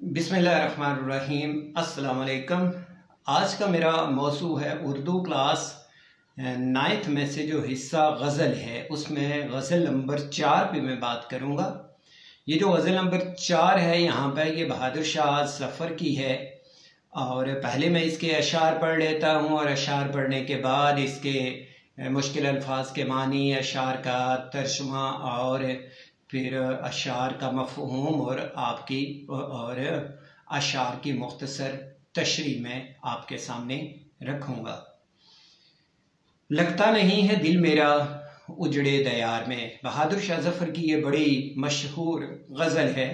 बिस्मिल्लाहिर्रहमानिर्रहीम। अस्सलाम वालेकुम। आज का मेरा मौजू है उर्दू क्लास 9th में से जो हिस्सा गज़ल है उसमें गज़ल नंबर 4 पे मैं बात करूँगा। ये जो गज़ल नंबर 4 है यहाँ पर ये बहादुर शाह ज़फ़र की है और पहले मैं इसके अशार पढ़ लेता हूँ और अशार पढ़ने के बाद इसके मुश्किल अल्फाज के मानी, अशार का तर्जुमा और फिर अशार का मफ़हूम और आपकी और अशार की मुख्तसर तशरीह में आपके सामने रखूँगा। लगता नहीं है दिल मेरा उजड़े दयार में, बहादुर शाह ज़फ़र की ये बड़ी मशहूर गज़ल है।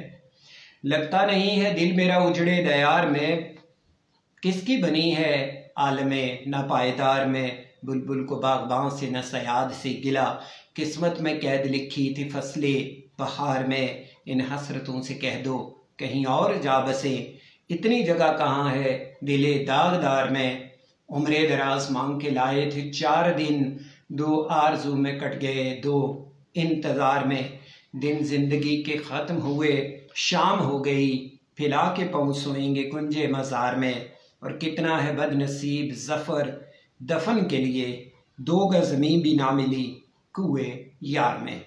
लगता नहीं है दिल मेरा उजड़े दयार में, किसकी बनी है आलमे नापायदार में। बुलबुल को बाग़बान से न सयाद से गिला, किस्मत में कैद लिखी थी फसले बहार में। इन हसरतों से कह दो कहीं और जा बसे, इतनी जगह कहाँ है दिले दागदार में। उम्रे दराज मांग के लाए थे 4 दिन, 2 आरज़ू में कट गए 2 इंतज़ार में। दिन जिंदगी के ख़त्म हुए शाम हो गई, फिला के पाँव सोएंगे कुंजे मज़ार में। और कितना है बदनसीब ज़फ़र दफन के लिए, 2 गज़ ज़मीन भी ना मिली कुए यार में।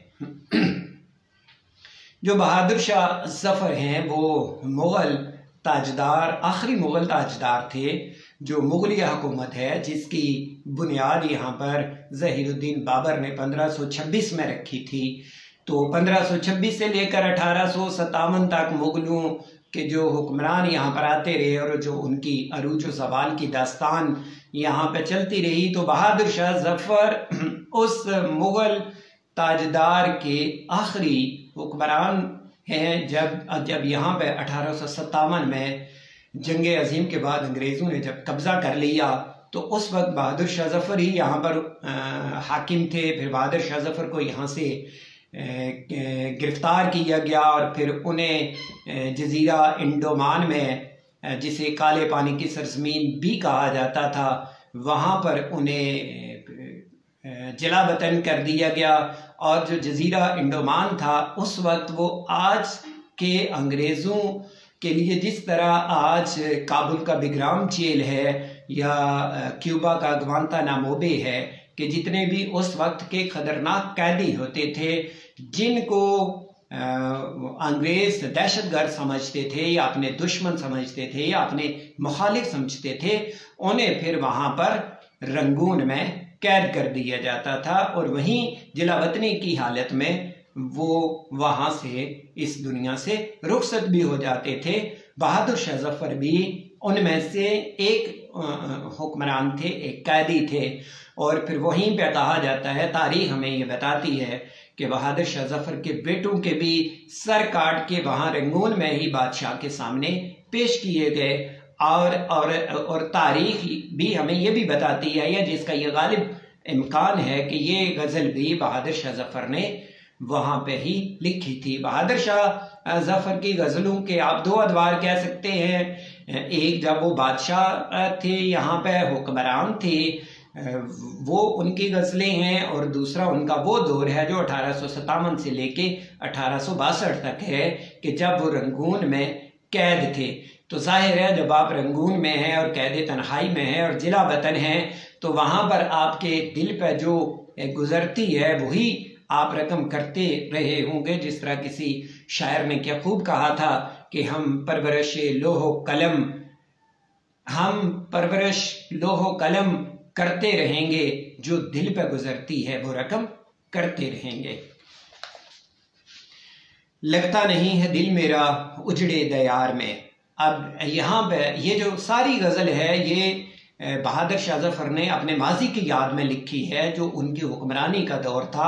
जो बहादुर शाह ज़फ़र हैं वो मुग़ल ताजदार, आखिरी मुग़ल ताजदार थे जो मुग़लिया हुकूमत है जिसकी बुनियाद यहाँ पर ज़हीरुद्दीन बाबर ने 1526 में रखी थी। तो 1526 से लेकर 1857 तक मुग़लों के जो हुक्मरान यहाँ पर आते रहे और जो उनकी अरूज व ज़वाल की दास्तान यहाँ पर चलती रही। तो बहादुर शाह ज़फ़र उस मुग़ल ताजदार के आखिरी हुक्मरान हैं। जब यहाँ पे 1857 में जंग अजीम के बाद अंग्रेज़ों ने जब कब्ज़ा कर लिया तो उस वक्त बहादुर शाह ज़फ़र ही यहाँ पर हाकिम थे। फिर बहादुर शाह ज़फ़र को यहाँ से गिरफ़्तार किया गया और फिर उन्हें जज़ीरा इंडोमान में, जिसे काले पानी की सरज़मीन भी कहा जाता था, वहाँ पर उन्हें जिला वतन कर दिया गया। और जो जज़ीरा इंडोमान था उस वक्त वो आज के अंग्रेज़ों के लिए जिस तरह आज काबुल का बिग्राम जेल है या क्यूबा का ग्वांतानामो बे है, कि जितने भी उस वक्त के ख़तरनाक कैदी होते थे जिनको अंग्रेज़ दहशतगर्द समझते थे या अपने दुश्मन समझते थे या अपने मुखालिफ समझते थे, उन्हें फिर वहाँ पर रंगून में कैद कर दिया जाता था और वहीं जिला वतनी की हालत में वो वहाँ से इस दुनिया से रुखसत भी हो जाते थे। बहादुर शाह ज़फ़र भी उनमें से एक हुक्मरान थे, एक कैदी थे। और फिर वहीं पे कहा जाता है, तारीख़ हमें ये बताती है कि बहादुर शाह ज़फ़र के बेटों के भी सर काट के वहाँ रंगून में ही बादशाह के सामने पेश किए गए। और तारीख भी हमें ये भी बताती है, या जिसका ये गालिब इम्कान है कि ये गज़ल भी बहादुर शाह ज़फ़र ने वहाँ पे ही लिखी थी। बहादुर शाह ज़फ़र की गज़लों के आप 2 अदवार कह सकते हैं। एक जब वो बादशाह थे, यहाँ पे हुक्मरान थे, वो उनकी गज़लें हैं, और दूसरा उनका वो दौर है जो 1857 से लेके 1862 तक है कि जब वो रंगून में कैद थे। तो जाहिर है जब आप रंगून में हैं और कैद तन्हाई में हैं और जिला वतन हैं तो वहाँ पर आपके दिल पर जो गुज़रती है वही आप रकम करते रहे होंगे। जिस तरह किसी शायर ने क्या खूब कहा था कि हम परवरिश लोहो कलम करते रहेंगे, जो दिल पर गुज़रती है वो रकम करते रहेंगे। लगता नहीं है दिल मेरा उजड़े दयार में। अब यहाँ पे ये जो सारी गज़ल है ये बहादुर शाह ज़फ़र ने अपने माजी की याद में लिखी है, जो उनकी हुक्मरानी का दौर था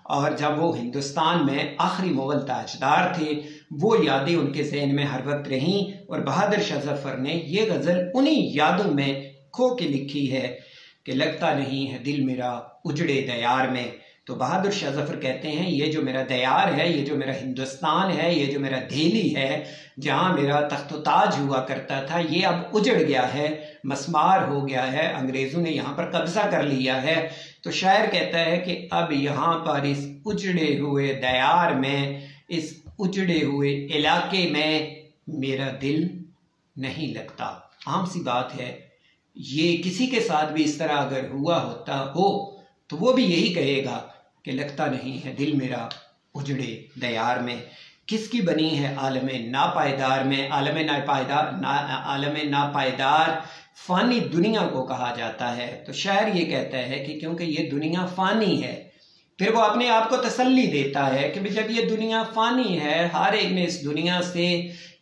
और जब वो हिंदुस्तान में आखिरी मुग़ल ताजदार थे। वो यादें उनके ज़हन में हर वक्त रहीं और बहादुर शाह ज़फ़र ने ये गज़ल उन्हीं यादों में खो के लिखी है कि लगता नहीं है दिल मेरा उजड़े दयार में। तो बहादुर शाह ज़फ़र कहते हैं ये जो मेरा दयार है, ये जो मेरा हिंदुस्तान है, ये जो मेरा दिल्ली है, जहाँ मेरा तख्त ताज हुआ करता था, ये अब उजड़ गया है, मस्मार हो गया है, अंग्रेज़ों ने यहाँ पर कब्ज़ा कर लिया है। तो शायर कहता है कि अब यहाँ पर इस उजड़े हुए दयार में, इस उजड़े हुए इलाके में मेरा दिल नहीं लगता। आम सी बात है, ये किसी के साथ भी इस तरह अगर हुआ होता हो तो वो भी यही कहेगा कि लगता नहीं है दिल मेरा उजड़े दयार में। किसकी बनी है आलम नापायदार में? आलम नापायदार फानी दुनिया को कहा जाता है। तो शायर ये कहता है कि क्योंकि ये दुनिया फानी है, फिर वो अपने आप को तसल्ली देता है कि जब ये दुनिया फानी है, हर एक ने इस दुनिया से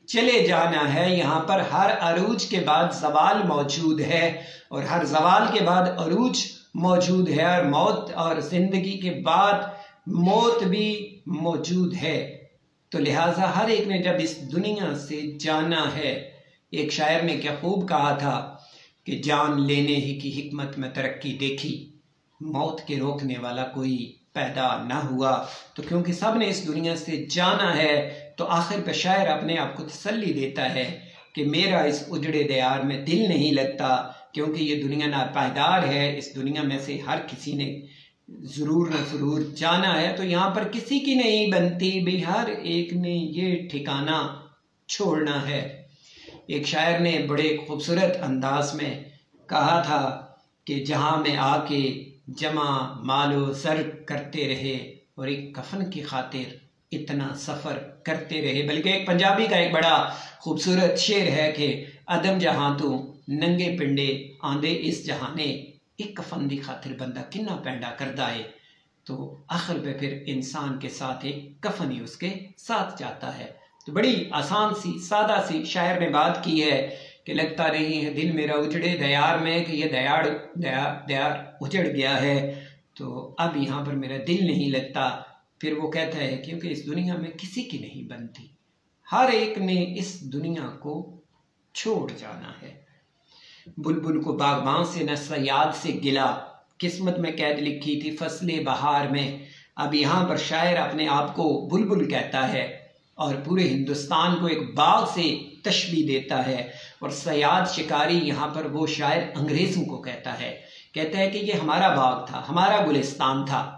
चले जाना है। यहाँ पर हर अरूज के बाद ज़वाल मौजूद है और हर ज़वाल के बाद अरूज मौजूद है, और मौत और ज़िंदगी के बाद मौत भी मौजूद है। तो लिहाजा हर एक ने जब इस दुनिया से जाना है, एक शायर ने क्या खूब कहा था कि जान लेने ही की हिकमत में तरक्की देखी, मौत के रोकने वाला कोई पैदा ना हुआ। तो क्योंकि सब ने इस दुनिया से जाना है, तो आखिर पे शायर अपने आप को तसल्ली देता है कि मेरा इस उजड़े दयार में दिल नहीं लगता, क्योंकि ये दुनिया नापायदार है। इस दुनिया में से हर किसी ने ज़रूर न ज़रूर जाना है, तो यहाँ पर किसी की नहीं बनती भी, हर एक ने ये ठिकाना छोड़ना है। एक शायर ने बड़े खूबसूरत अंदाज में कहा था कि जहाँ में आके जमा मालो सर करते रहे और एक कफन की खातिर इतना सफ़र करते रहे। बल्कि एक पंजाबी का एक बड़ा खूबसूरत शेर है कि अदम जहाँ तू नंगे पिंडे आंदे इस जहाने, एक कफन की खातिर बंदा किन्ना पैंडा करता है। तो आखिर पे फिर इंसान के साथ एक कफन ही उसके साथ जाता है। तो बड़ी आसान सी सादा सी शायर ने बात की है कि लगता नहीं है दिल मेरा उजड़े दयार में, कि ये दयार उजड़ गया है, तो अब यहाँ पर मेरा दिल नहीं लगता। फिर वो कहता है क्योंकि इस दुनिया में किसी की नहीं बनती, हर एक ने इस दुनिया को छोड़ जाना है। बुलबुल को बागबान से न सयाद से गिला, किस्मत में कैद लिखी थी फसले बहार में। अब यहाँ पर शायर अपने आप को बुलबुल कहता है और पूरे हिंदुस्तान को एक बाग से तशबीह देता है। और सयाद शिकारी यहाँ पर वो शायर अंग्रेज़ों को कहता है कि ये हमारा बाग था, हमारा गुलिस्तान था,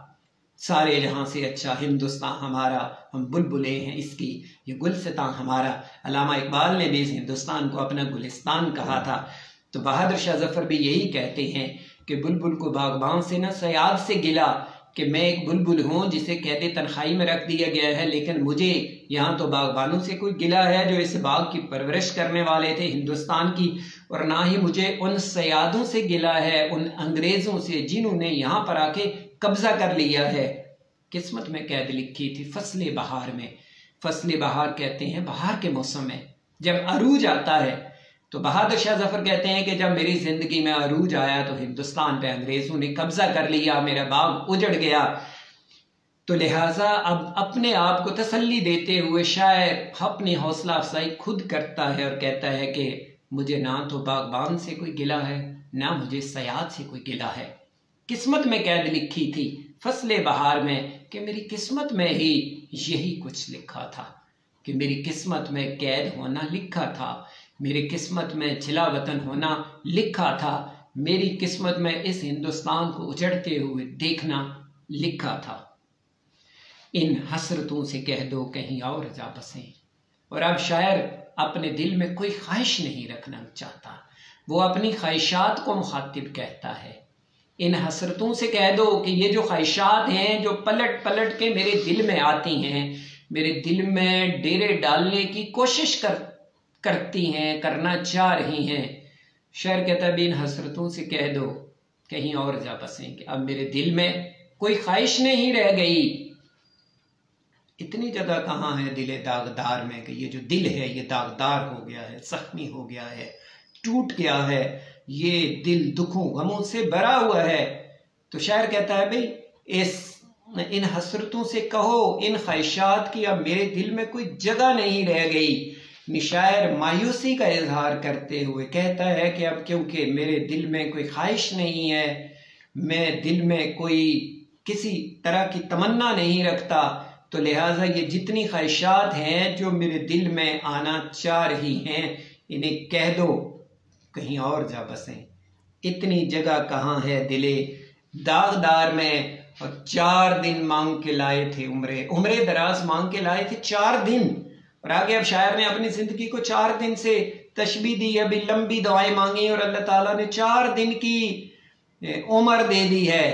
सारे जहाँ से अच्छा हिंदुस्तान हमारा, हम बुलबुलें हैं इसकी, ये गुलस्तान हमारा। अल्लामा इकबाल ने भी इस हिंदुस्तान को अपना गुलिस्तान कहा था। तो बहादुर शाह जफर भी यही कहते हैं कि बुलबुल को बागबान से न सयाद से गिला, कि मैं एक बुलबुल हूँ जिसे कैदे तन्हाई में रख दिया गया है, लेकिन मुझे यहाँ तो बागबानों से कोई गिला है जो इस बाग की परवरिश करने वाले थे हिंदुस्तान की, और ना ही मुझे उन सयादों से गिला है, उन अंग्रेज़ों से जिन्होंने यहाँ पर आके कब्जा कर लिया है। किस्मत में कैद लिखी थी फसले बहार में। फसले बहार कहते हैं बहार के मौसम में जब अरूज आता है। तो बहादुर शाह जफर कहते हैं कि जब मेरी जिंदगी में अरूज आया तो हिंदुस्तान पे अंग्रेजों ने कब्जा कर लिया, मेरा बाग उजड़ गया। तो लिहाजा अब अपने आप को तसल्ली देते हुए शायर अपनी हौसला अफजाई खुद करता है और कहता है कि मुझे ना तो बागबान से कोई गिला है, ना मुझे सयाद से कोई गिला है। किस्मत में कैद लिखी थी फसले बहार में, कि मेरी किस्मत में ही यही कुछ लिखा था, कि मेरी किस्मत में कैद होना लिखा था, मेरी किस्मत में जिला वतन होना लिखा था, मेरी किस्मत में इस हिंदुस्तान को उजड़ते हुए देखना लिखा था। इन हसरतों से कह दो कहीं और जा बसें। और अब शायर अपने दिल में कोई ख्वाहिश नहीं रखना चाहता, वो अपनी ख्वाहिशात को मुखातिब कहता है। इन हसरतों से कह दो कि ये जो ख्वाहिशात हैं जो पलट पलट के मेरे दिल में आती हैं, मेरे दिल में डेरे डालने की कोशिश करती हैं, करना चाह रही हैं। शायर कहता है इन हसरतों से कह दो कहीं और जा बसें, कि अब मेरे दिल में कोई ख्वाहिश नहीं रह गई। इतनी जगह कहाँ है दिले दागदार में, कि ये जो दिल है ये दागदार हो गया है, जख्मी हो गया है, टूट गया है, ये दिल दुखों गमों से भरा हुआ है। तो शायर कहता है भाई इन हसरतों से कहो, इन ख्वाहिशात की अब मेरे दिल में कोई जगह नहीं रह गई। शायर मायूसी का इजहार करते हुए कहता है कि अब क्योंकि मेरे दिल में कोई ख्वाहिश नहीं है, मैं दिल में कोई किसी तरह की तमन्ना नहीं रखता, तो लिहाजा ये जितनी ख्वाहिशात हैं जो मेरे दिल में आना चाह रही हैं, इन्हें कह दो कहीं और जा बसें। इतनी जगह कहाँ है दिले दागदार में। और 4 दिन मांग के लाए थे उम्रे दराज मांग के लाए थे 4 दिन, और आगे अब शायर ने अपनी जिंदगी को 4 दिन से तशबीह दी, अभी लंबी दुआएं मांगी और अल्लाह ताला ने 4 दिन की उम्र दे दी है।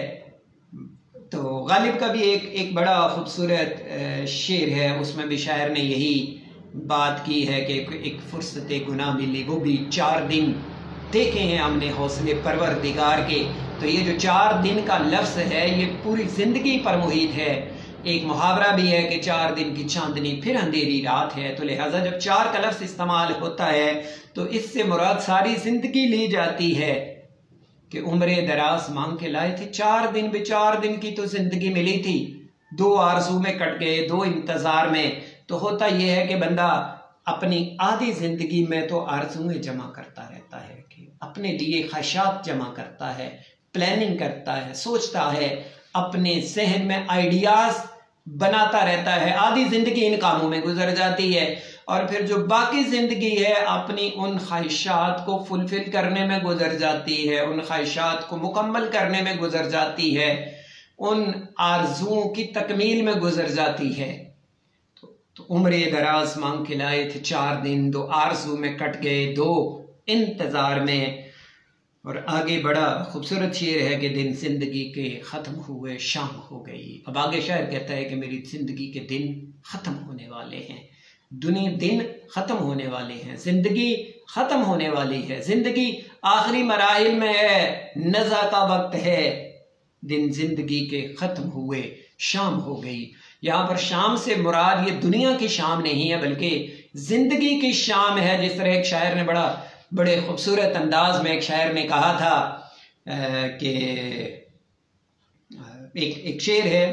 तो गालिब का भी एक बड़ा खूबसूरत शेर है, उसमें भी शायर ने यही बात की है कि एक फुर्सत गुनाह मिली, वो भी 4 दिन देखे हैं हमने हौसले परवरदिगार के। तो ये जो 4 दिन का लफ्ज़ है ये पूरी जिंदगी पर मुहित है। एक मुहावरा भी है कि 4 दिन की चांदनी फिर अंधेरी रात है। तो लिहाजा जब 4 का लफ्ज़ इस्तेमाल होता है तो इससे मुराद सारी जिंदगी ली जाती है कि उम्र दराज मांग के लाए थे। 4 दिन भी 4 दिन की तो जिंदगी मिली थी, 2 आरज़ू में कट गए, 2 इंतजार में। तो होता यह है कि बंदा अपनी आधी जिंदगी में तो आरज़ुएं जमा करता रहता है, कि अपने लिए ख्वाहिशात जमा करता है, प्लानिंग करता है, सोचता है, अपने जहन में आइडियाज बनाता रहता है। आधी जिंदगी इन कामों में गुजर जाती है और फिर जो बाकी जिंदगी है अपनी उन ख्वाहिशात को फुलफिल करने में गुजर जाती है, उन ख्वाहिशात को मुकम्मल करने में गुजर जाती है, उन आरज़ुओं की तकमील में गुजर जाती है। तो उम्र दराज मांग के लाए थे 4 दिन, 2 आरज़ू में कट गए, 2 इंतजार में। और आगे बड़ा खूबसूरत शेर है कि दिन जिंदगी के ख़त्म हुए शाम हो गई। अब आगे शायर कहता है कि मेरी जिंदगी के दिन ख़त्म होने वाले हैं, दुनिया दिन ख़त्म होने वाले हैं, जिंदगी ख़त्म होने वाली है, जिंदगी आखिरी मराहिल में है, नज़ा का वक्त है, दिन जिंदगी के ख़त्म हुए शाम हो गई। यहाँ पर शाम से मुराद ये दुनिया की शाम नहीं है बल्कि जिंदगी की शाम है। जिस तरह एक शायर ने बड़े खूबसूरत अंदाज में एक शायर ने कहा था कि एक शेर है,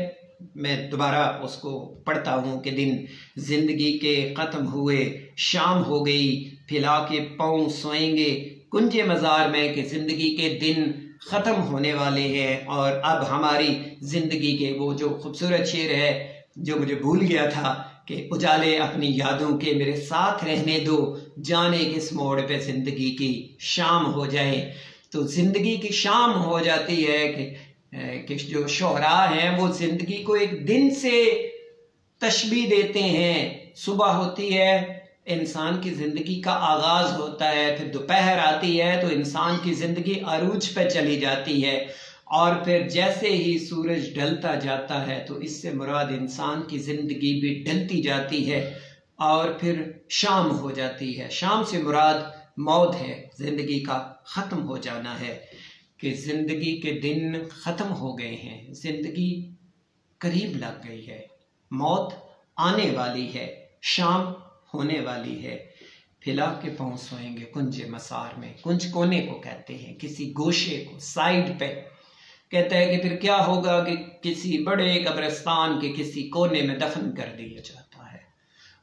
मैं दोबारा उसको पढ़ता हूँ कि दिन जिंदगी के ख़त्म हुए शाम हो गई, फिला के पाँव सोएंगे कुंजे मज़ार में, कि ज़िंदगी के दिन ख़त्म होने वाले हैं और अब हमारी ज़िंदगी के, वो जो खूबसूरत शेर है जो मुझे भूल गया था कि उजाले अपनी यादों के मेरे साथ रहने दो, जाने किस मोड़ पे ज़िंदगी की शाम हो जाए। तो ज़िंदगी की शाम हो जाती है कि जो शोहरा हैं वो ज़िंदगी को एक दिन से तशबीह देते हैं। सुबह होती है, इंसान की ज़िंदगी का आगाज़ होता है, फिर दोपहर आती है तो इंसान की ज़िंदगी अरूज पे चली जाती है, और फिर जैसे ही सूरज ढलता जाता है तो इससे मुराद इंसान की ज़िंदगी भी ढलती जाती है और फिर शाम हो जाती है। शाम से मुराद मौत है, ज़िंदगी का ख़त्म हो जाना है, कि ज़िंदगी के दिन ख़त्म हो गए हैं, ज़िंदगी करीब लग गई है, मौत आने वाली है, शाम होने वाली है। फिला के पाँव सोएंगे कुंजे मसार में, कुंज कोने को कहते हैं, किसी गोशे को, साइड पे। कहता है कि फिर क्या होगा कि किसी बड़े कब्रिस्तान के किसी कोने में दफन कर दिया जाता है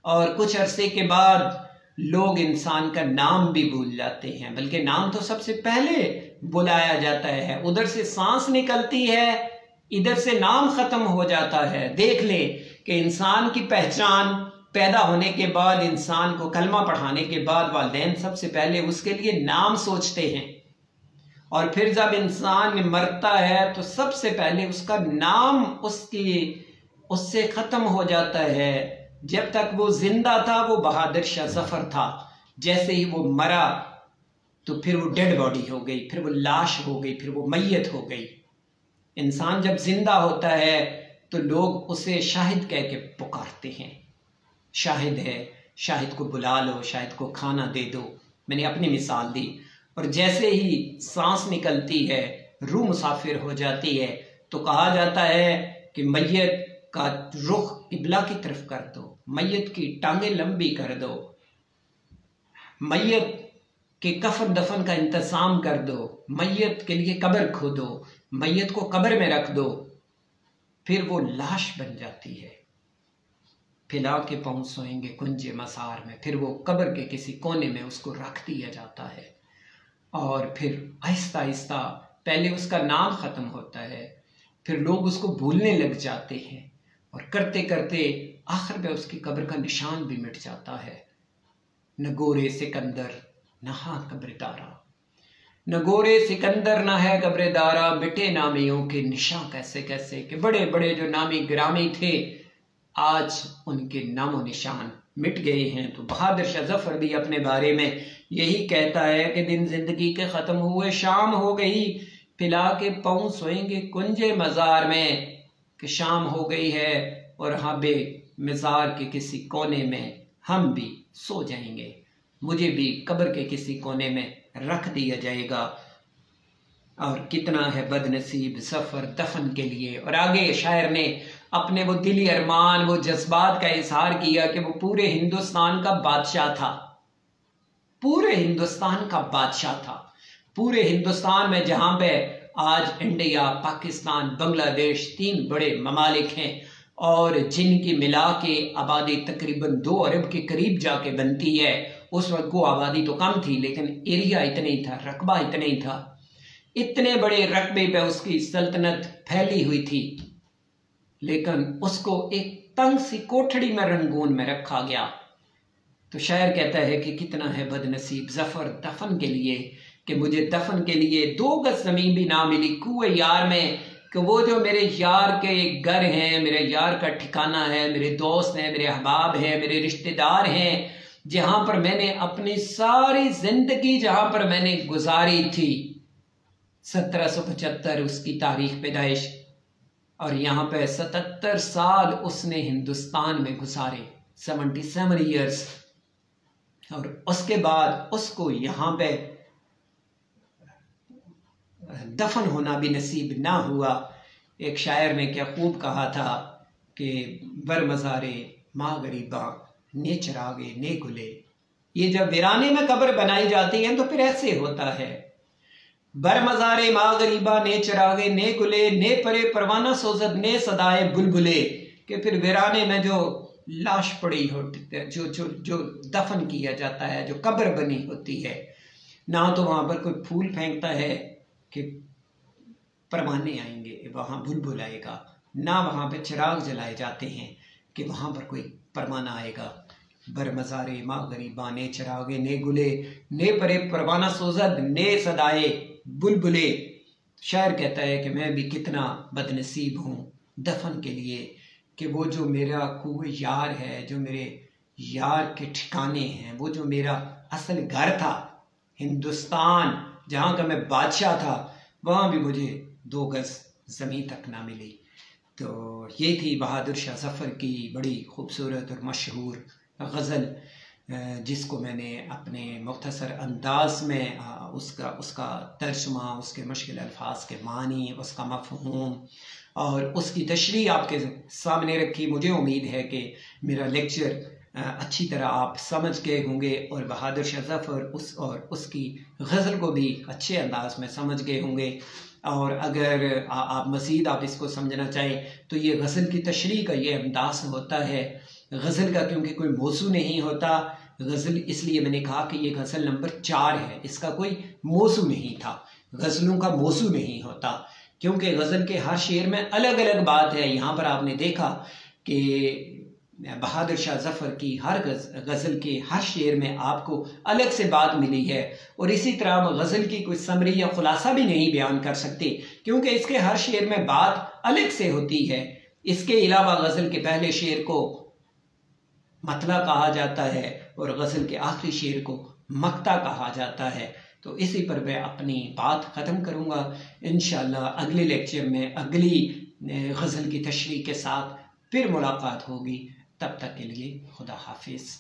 और कुछ अरसे के बाद लोग इंसान का नाम भी भूल जाते हैं, बल्कि नाम तो सबसे पहले बुलाया जाता है। उधर से सांस निकलती है, इधर से नाम खत्म हो जाता है। देख ले कि इंसान की पहचान पैदा होने के बाद, इंसान को कलमा पढ़ाने के बाद वालिदैन सबसे पहले उसके लिए नाम सोचते हैं, और फिर जब इंसान मरता है तो सबसे पहले उसका नाम उससे खत्म हो जाता है। जब तक वो जिंदा था वो बहादुर शाह जफर था, जैसे ही वो मरा तो फिर वो डेड बॉडी हो गई, फिर वो लाश हो गई, फिर वो मैयत हो गई। इंसान जब जिंदा होता है तो लोग उसे शाहिद कह के पुकारते हैं, शाहिद है, शाहिद को बुला लो, शाहिद को खाना दे दो। मैंने अपनी मिसाल दी। और जैसे ही सांस निकलती है, रूह मुसाफिर हो जाती है, तो कहा जाता है कि मैयत का रुख किबला की तरफ कर दो, मैयत की टांगें लंबी कर दो, मैयत के कफन दफन का इंतजाम कर दो, मैयत के लिए कब्र खोदो, मैयत को कब्र में रख दो। फिर वो लाश बन जाती है। फिला के पाँव सोएंगे कुंजे मसार में, फिर वो कब्र के किसी कोने में उसको रख दिया जाता है और फिर आहिस्ता आहिस्ता पहले उसका नाम ख़त्म होता है, फिर लोग उसको भूलने लग जाते हैं और करते करते आखिर में उसकी कब्र का निशान भी मिट जाता है। न गोरे सिकंदर नहा कब्रदारा, न गोरे सिकंदर न है कब्रदारा, मिटे नामियों के निशान कैसे कैसे, कि बड़े बड़े जो नामी गिरामी थे आज उनके नामो निशान मिट गए हैं। तो बहादुर शाह जफर भी अपने बारे में यही कहता है कि दिन जिंदगी के ख़त्म हुए शाम हो गई, पिला के पाँव सोएंगे कुंजे मज़ार में, कि शाम हो गई है और हाबे मज़ार के किसी कोने में हम भी सो जाएंगे, मुझे भी कब्र के किसी कोने में रख दिया जाएगा। और कितना है बदनसीब सफ़र दफन के लिए। और आगे शायर ने अपने वो दिली अरमान, वो जज्बात का इजहार किया कि वो पूरे हिंदुस्तान का बादशाह था, पूरे हिंदुस्तान का बादशाह था। पूरे हिंदुस्तान में जहाँ पे आज इंडिया, पाकिस्तान, बांग्लादेश 3 बड़े ममालिक हैं और जिनकी मिला के आबादी तकरीबन 2 अरब के करीब जाके बनती है। उस वक्त को आबादी तो कम थी लेकिन एरिया इतना ही था, रकबा इतना ही था। इतने बड़े रकबे पे उसकी सल्तनत फैली हुई थी, लेकिन उसको एक तंग सी कोठड़ी में रंगून में रखा गया। तो शायर कहता है कि कितना है बदनसीब जफर दफन के लिए, कि मुझे दफन के लिए 2 गज जमीन भी ना मिली कुए यार में, कि वो जो मेरे यार के घर हैं, मेरे यार का ठिकाना है, मेरे दोस्त हैं, मेरे अहबाब हैं, मेरे रिश्तेदार हैं, जहाँ पर मैंने अपनी सारी जिंदगी जहाँ पर मैंने गुजारी थी। 1775 उसकी तारीख पैदाइश, और यहाँ पे 77 साल उसने हिंदुस्तान में गुजारे, 77 ईयर्स। और उसके बाद उसको यहाँ पे दफन होना भी नसीब ना हुआ। एक शायर ने क्या खूब कहा था कि बर मज़ारे माँ गरीबा ने चरागे ने गुले। ये जब वीराने में कब्र बनाई जाती है तो फिर ऐसे होता है, बर मज़ारे माँ गरीबा ने चरागे ने गुले, ने परे परवाना सोजत ने सदाए बुलबुले। कि फिर वीराने में जो लाश पड़ी होती है, जो जो जो दफन किया जाता है, जो कब्र बनी होती है, ना तो वहाँ पर कोई फूल फेंकता है कि परवाने आएंगे, वहाँ बुलबुल आएगा, ना वहाँ पे चिराग जलाए जाते हैं कि वहाँ पर कोई परवाना आएगा। बर मज़ारे माँ गरीबा ने चिरागे ने गुले, ने परे परवाना सोजद ने सदाए बुलबुले। शायर कहता है कि मैं भी कितना बदनसीब हूँ दफन के लिए, कि वो जो मेरा कुए यार है, जो मेरे यार के ठिकाने हैं, वो जो मेरा असल घर था हिंदुस्तान, जहाँ का मैं बादशाह था, वहाँ भी मुझे 2 गज ज़मीन तक ना मिली। तो ये थी बहादुर शाह ज़फ़र की बड़ी खूबसूरत और मशहूर गज़ल, जिसको मैंने अपने मुख्तसर अंदाज में उसका तर्जुमा, उसके मुश्किल अल्फाज के मानी, उसका मफ़हूम और उसकी तशरीह आपके सामने रखी। मुझे उम्मीद है कि मेरा लेक्चर अच्छी तरह आप समझ गए होंगे और बहादुर शाह ज़फ़र और उसकी गज़ल को भी अच्छे अंदाज में समझ गए होंगे। और अगर आप मज़ीद आप इसको समझना चाहें तो ये गज़ल की तशरीह का ये अंदाज़ होता है गज़ल का, क्योंकि कोई मौजू नहीं होता। गज़ल इसलिए मैंने कहा कि ये गज़ल नंबर 4 है, इसका कोई मौजू नहीं था, गज़लों का मौजू नहीं होता, क्योंकि गज़ल के हर शेर में अलग अलग बात है। यहाँ पर आपने देखा कि बहादुर शाह ज़फ़र की हर गज़ल के हर शेर में आपको अलग से बात मिली है। और इसी तरह हम गज़ल की कोई समरी या खुलासा भी नहीं बयान कर सकते, क्योंकि इसके हर शेर में बात अलग से होती है। इसके अलावा गज़ल के पहले शेर को मतला कहा जाता है और गज़ल के आखिरी शेर को मक्ता कहा जाता है। तो इसी पर मैं अपनी बात ख़त्म करूँगा। इंशाअल्लाह अगले लेक्चर में अगली गज़ल की तशरीह के साथ फिर मुलाकात होगी। तब तक के लिए खुदा हाफिज़।